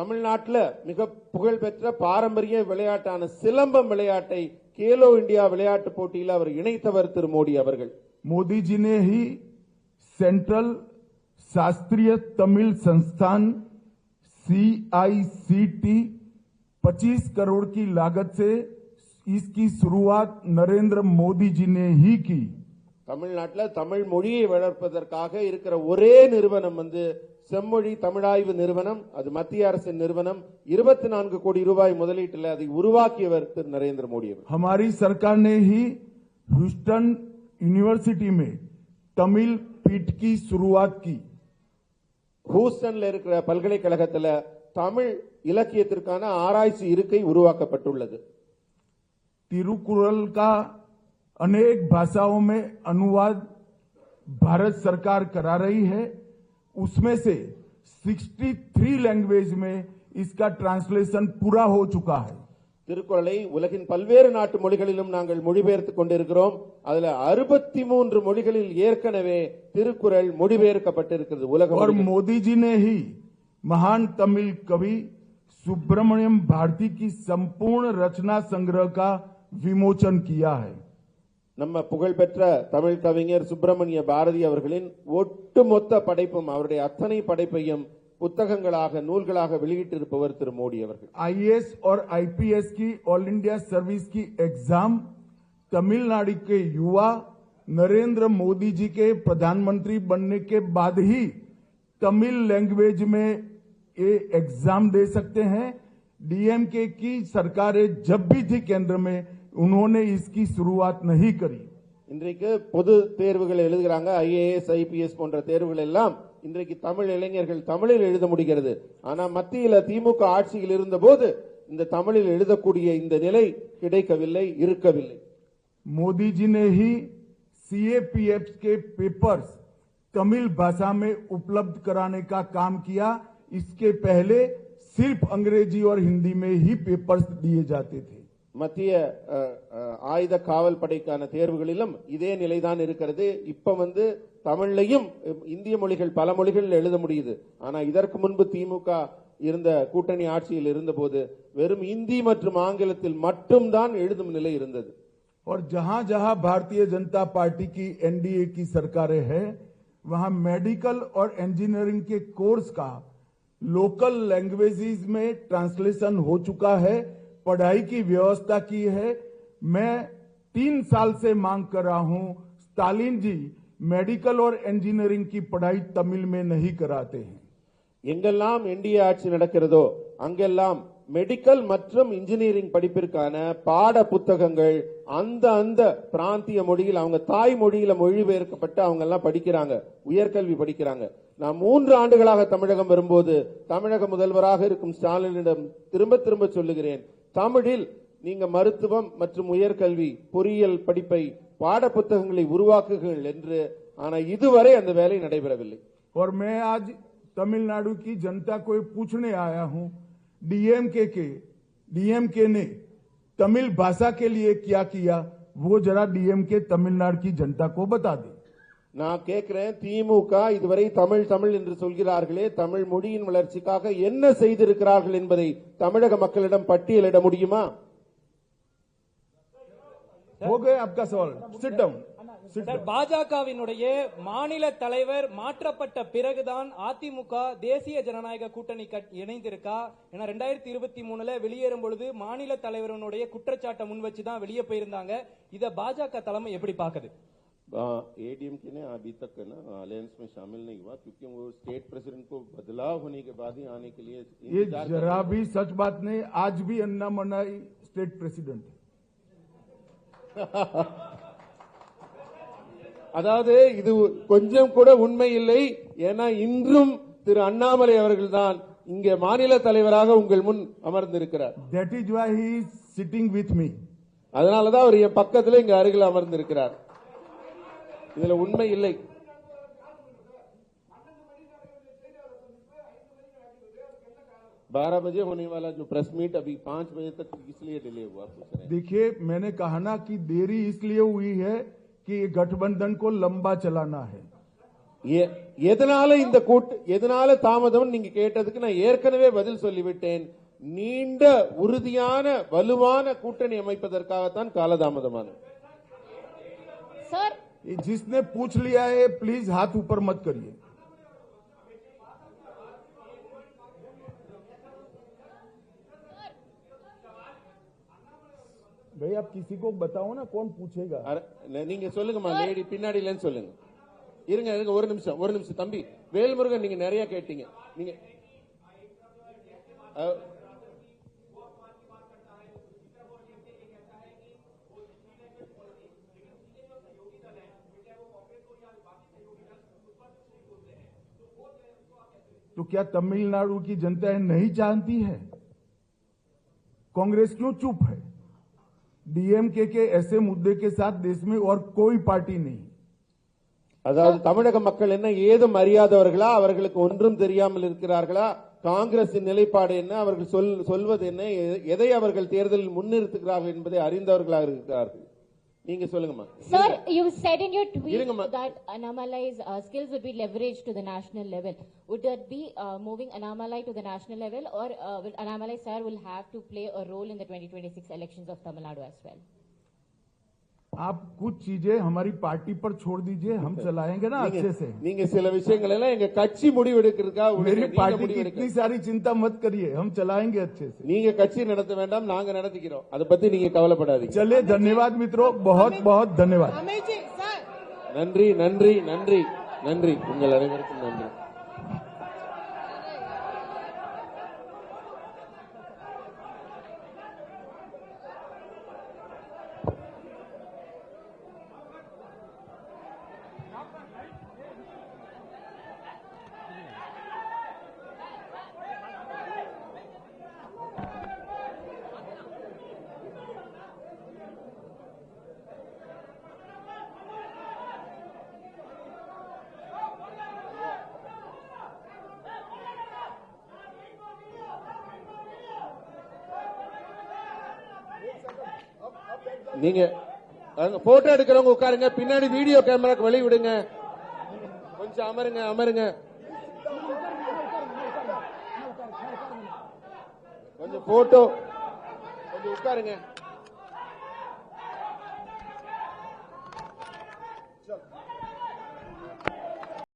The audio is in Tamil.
தமிழ்நாட்டுல மிக புகழ்பெற்ற பாரம்பரிய விளையாட்டான சிலம்பம் விளையாட்டை கேலோ இந்தியா விளையாட்டு போட்டியில் அவர் இணைத்தவர் திரு மோடி அவர்கள். मोदी जी ने ही सेंट्रल शास्त्रीय तमिल संस्थान CICT 25 करोड़ की लागत से इसकी शुरुआत नरेंद्र मोदी जी ने ही की. தமிழ்நாட்டில் தமிழ் மொழியை வளர்ப்பதற்காக இருக்கிற ஒரே நிறுவனம் செம்மொழி தமிழாய்வு நிறுவனம். அது மத்திய அரசின் நிறுவனம். 24 கோடி ரூபாய் முதலீட்டில் அதை உருவாக்கியவர் திரு நரேந்திர மோடி அவர். हमारी सरकार ने ही ह्यूस्टन यूनिवर्सिटी में तमिल पीठ की शुरुआत की. ஹூஸ்டன்ல இருக்கிற பல்கலைக்கழகத்தில் தமிழ் இலக்கியத்திற்கான ஆராய்ச்சி இருக்கை உருவாக்கப்பட்டுள்ளது. तिरुकुरल का अनेक भाषाओं में अनुवाद भारत सरकार करा रही है. उसमें से 63 लैंग्वेज में इसका ट्रांसलेशन पूरा हो चुका है. திருக்குறளை உலகின் பல்வேறு நாட்டு மொழிகளிலும் நாங்கள் மொழிபெயர்த்துக் கொண்டிருக்கிறோம். அதுல 63 மொழிகளில் ஏற்கனவே திருக்குறள் மொழிபெயர்க்கப்பட்டிருக்கிறது உலகம். और मोदी जी ने ही महान तमिल कवि सुब्रमण्यम भारती की संपूर्ण रचना संग्रह का विमोचन किया है. நம்ம புகழ்பெற்ற தமிழ் கவிஞர் சுப்பிரமணிய பாரதி அவர்களின் ஒட்டுமொத்த படைப்பும் அவருடைய அத்தனை படைப்பையும் புத்தகங்களாக நூல்களாக வெளியிட்டிருப்பவர் திரு மோடி அவர்கள். IAS और IPS की ऑल इंडिया सर्विस की एग्जाम तमिलनाडु के युवा नरेंद्र मोदी जी के प्रधानमंत्री बनने के बाद ही तमिल लैंग्वेज में ये एग्जाम दे सकते हैं. DMK की सरकारें जब भी थी केंद्र में उन्होंने इसकी शुरुआत नहीं करी. இன்றைக்கு பொது தேர்வுகள் எழுதுகிறாங்க. IAS IPS போன்ற தேர்வுகள் எல்லாம் இன்றைக்கு தமிழ் இளைஞர்கள் தமிழில் எழுத முடிகிறது. ஆனா மத்தியில் திமுக ஆட்சியில் இருந்த போது இந்த தமிழில் எழுதக்கூடிய இந்த நிலை கிடைக்கவில்லை, இருக்கவில்லை. मोदी जी ने ही CAPF के पेपर्स तमिल भाषा में उपलब्ध कराने का काम किया. इसके पहले सिर्फ अंग्रेजी और हिंदी में ही पेपर्स दिए जाते थे. மத்திய ஆயுத காவல் படைக்கான தேர்வுகளிலும் இதே நிலைதான் இருக்கிறது. இப்ப தமிழ்லையும் இந்திய மொழிகள் பல மொழிகளில் எழுத முடியுது. ஆனா இதற்கு முன்பு திமுக இருந்த கூட்டணி ஆட்சியில் இருந்தபோது வெறும் இந்தி மற்றும் ஆங்கிலத்தில் மட்டும்தான் எழுதும் நிலை இருந்தது. और जहां जहां भारतीय जनता पार्टी की NDA की सरकारें हैं वहां मेडिकल और इंजीनियरिंग के कोर्स का लोकल लैंग्वेजेस में ट्रांसलेशन हो चुका है. पढ़ाई की व्यवस्था की है. मैं 3 साल से मांग कर रहा हूं स्टालिन जी मेडिकल और इंजीनियरिंग की पढ़ाई तमिल में नहीं कराते हैं. எங்கெல்லாம் NDA ஆட்சி நடக்கிறதோ அங்கெல்லாம் மெடிக்கல் மற்றும் இன்ஜினியரிங் படிப்பிற்கான பாட புத்தகங்கள் அந்த பிராந்திய மொழியில் அவங்க தாய் மொழியில மொழிபெயர்க்கப்பட்டு அவங்க எல்லாம் படிக்கிறாங்க, உயர்கல்வி படிக்கிறாங்க. நான் 3 ஆண்டுகளாக தமிழகம் வரும்போது தமிழக முதல்வராக இருக்கும் ஸ்டாலினிடம் திரும்ப திரும்ப சொல்லுகிறேன், தமிழில் நீங்க மருத்துவம் மற்றும் உயர்கல்வி பொறியியல் படிப்பை பாட புத்தகங்களை உருவாக்குங்கள் என்று. ஆனா இதுவரை அந்த வேலை நடைபெறவில்லை. और मैं आज तमिलनाडु की जनता को पूछने आया हूं DMK ने तमिल भाषा के लिए क्या किया वो जरा DMK तमिलनाडु की जनता को बता दे. நான் கேட்கிறேன், திமுக இதுவரை தமிழ் தமிழ் என்று சொல்கிறார்களே, தமிழ் மொழியின் வளர்ச்சிக்காக என்ன செய்திருக்கிறார்கள் என்பதை தமிழக மக்களிடம் பட்டியலிட முடியுமா? हो गए आपका सवाल. Sit down. பாஜகவினுடைய மாநில தலைவர் மாற்றப்பட்ட பிறகுதான் அதிமுக தேசிய ஜனநாயக கூட்டணி இணைந்திருக்கா? ஏன்னா 2023 வெளியேறும் பொழுது மாநில தலைவருடைய குற்றச்சாட்டை முன் வச்சுதான் வெளியே போயிருந்தாங்க. இத பாஜக தலைமை எப்படி பாக்குது? ADMK ने अभी तक अलायंस में शामिल नहीं हुआ क्योंकि वो स्टेट प्रेसिडेंट को बदलाव होने के बाद ही आने के लिए ये जरा भी सच बात नहीं. आज भी अन्नामलाई स्टेट प्रेसिडेंट. அதாவது இது கொஞ்சம் கூட உண்மை இல்லை. ஏன்னா இன்றும் திரு அண்ணாமலை அவர்கள்தான் இங்கே மாநில தலைவராக உங்கள் முன் அமர்ந்திருக்கிறார். That is why he is sitting with me. அதனாலதான் அவர் என் பக்கத்தில் இங்க அருகில் அமர்ந்திருக்கிறார். இதுல உண்மை இல்லை. बारह बजे होने वाला जो प्रेस मीट अभी 5 बजे तक इसलिए डिले हुआ. देखिए मैंने कहा ना कि देरी इसलिए हुई है कि गठबंधन को लंबा चलाना है. எதனால தாமதம் நீங்க கேட்டதுக்கு நான் ஏற்கனவே பதில் சொல்லிவிட்டேன். நீண்ட உறுதியான வலுவான கூட்டணி அமைப்பதற்காகத்தான் காலதாமதமானது. सर जिसने पूछ लिया है प्लीज हाथ ऊपर मत करिए। भाई आप किसी को बताओ ना कौन पूछेगा। நீங்க சொல்லுங்கம்மா, லேடி பின்னாடிலன்னு சொல்லுங்க. இருங்க ஒரு நிமிஷம் தம்பி வேல்முருகன், நீங்க நிறைய கேட்டீங்க. நீங்க तो क्या तमिलनाडु की जनता नहीं जानती है? कांग्रेस क्यों चुप है? डीएमके के ऐसे मुद्दे के साथ देश में और कोई पार्टी नहीं। அதாவது தமிழக மக்கள் என்ன ஏதும் அறியாதவர்களா? அவர்களுக்கு ஒன்றும் தெரியாமல் இருக்கிறார்களா? காங்கிரசின் நிலைப்பாடு என்ன, அவர்கள் சொல்வது என்ன, எதை அவர்கள் தேர்தலில் முன்னிறுத்துகிறார்கள் என்பதை அறிந்தவர்களாக இருக்கிறார்கள். நீங்க சொல்லுங்கம்மா. Sir, you said in your tweet that Annamalai's skills would be leveraged to the national level. Would that be moving Annamalai to the national level, or will Annamalai sir will have to play a role in the 2026 elections of Tamil Nadu as well? आप कुछ चीजें हमारी पार्टी पर छोड़ दीजिए, हम चलाएंगे ना अच्छे से। நீங்க சில விஷயங்கள் எல்லாம் எங்க கட்சி முடிவெடுக்கிறதுக்கா? मेरी पार्टी की इतनी सारी चिंता मत करिए, हम चलाएंगे अच्छे से। நீங்க கட்சி நடத்த வேண்டாம், நாங்க நடத்திக்கிறோம், அதை பத்தி நீங்க கவலைப்படாதீங்க. चलिए, धन्यवाद मित्रों, बहुत बहुत धन्यवाद। நன்றி நன்றி நன்றி நன்றி, உங்கள் அனைவருக்கும் நன்றி. நீங்க போட்டோ எடுக்கிறவங்க உட்காருங்க, பின்னாடி வீடியோ கேமராக்கு வழி விடுங்க. கொஞ்சம் அமருங்க. கொஞ்சம் போட்டோ, கொஞ்சம் உட்காருங்க.